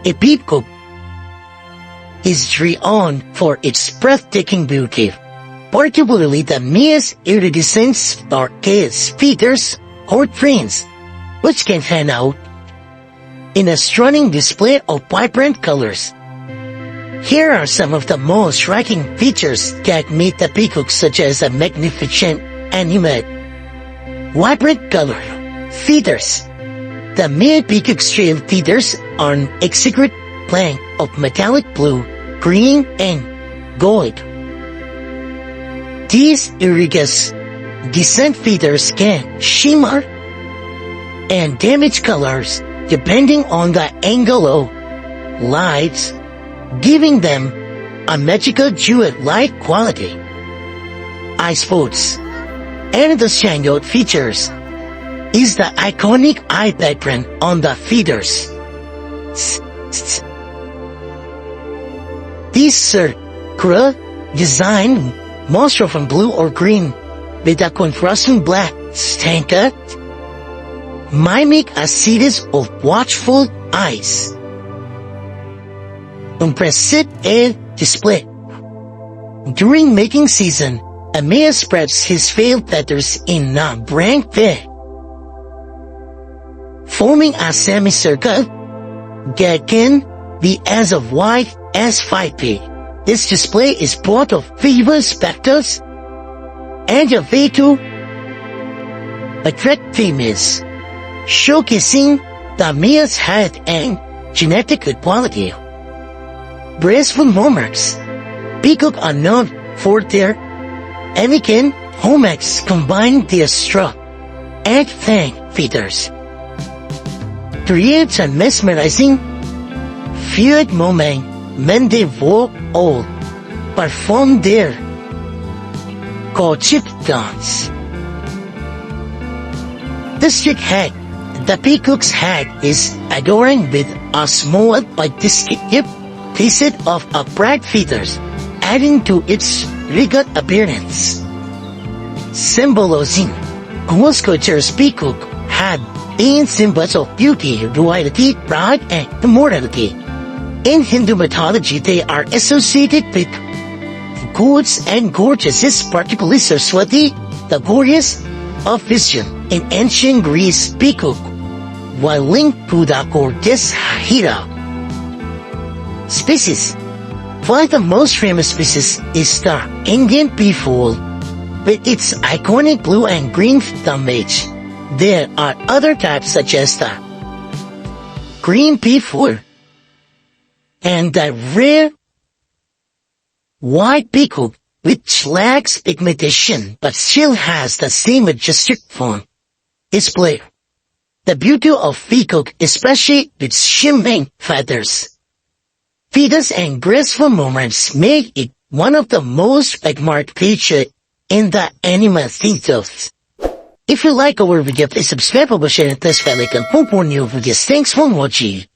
A peacock is renowned for its breathtaking beauty, particularly the mea's iridescent starcase feathers or trains, which can fan out in a stunning display of vibrant colors. Here are some of the most striking features that meet the peacock, such as a magnificent animate, vibrant color feathers. The male peacock's tail feathers are an exquisite blend of metallic blue, green, and gold. These iridescent feathers can shimmer and damage colors depending on the angle of light, giving them a magical jewel-like quality. Eye spots. And the standout features is the iconic eye pattern on the feathers. These circular design, most often blue or green, with a contrasting black stanka, mimic a series of watchful eyes. Impressive air display. During mating season, a male spreads his tail feathers in a branch pair, forming a semicircle that can be as wide as 5 feet. This display is both of visual spectacles and a way to attract females, showcasing the male's health and genetic quality. Graceful hallmarks. Peacock are known for their elegant hallmarks, combine their straw and fang feathers, creates a mesmerizing fluid moment when they walk or perform their courtship dance. The strict head. The peacock's head is adorned with a small but distinctive piece of upright feathers, adding to its regal appearance. Symbolizing whose sculpture's peacock had been symbols of beauty, royalty, pride, and immortality. In Hindu mythology, they are associated with gods and goddesses, particularly Saraswati, the goddess of wisdom. In ancient Greece, peacock, while linked to the goddess Hera. Species. One of the most famous species is the Indian peafowl, with its iconic blue and green plumage. There are other types such as the green peafowl and the rare white peacock, which lacks pigmentation but still has the same majestic form. Display. The beauty of peacock, especially its shimmering feathers, and graceful movements, make it one of the most admired creatures in the animal kingdoms. If you like our video, please subscribe, share, and press the bell icon for more new videos. Thanks for watching.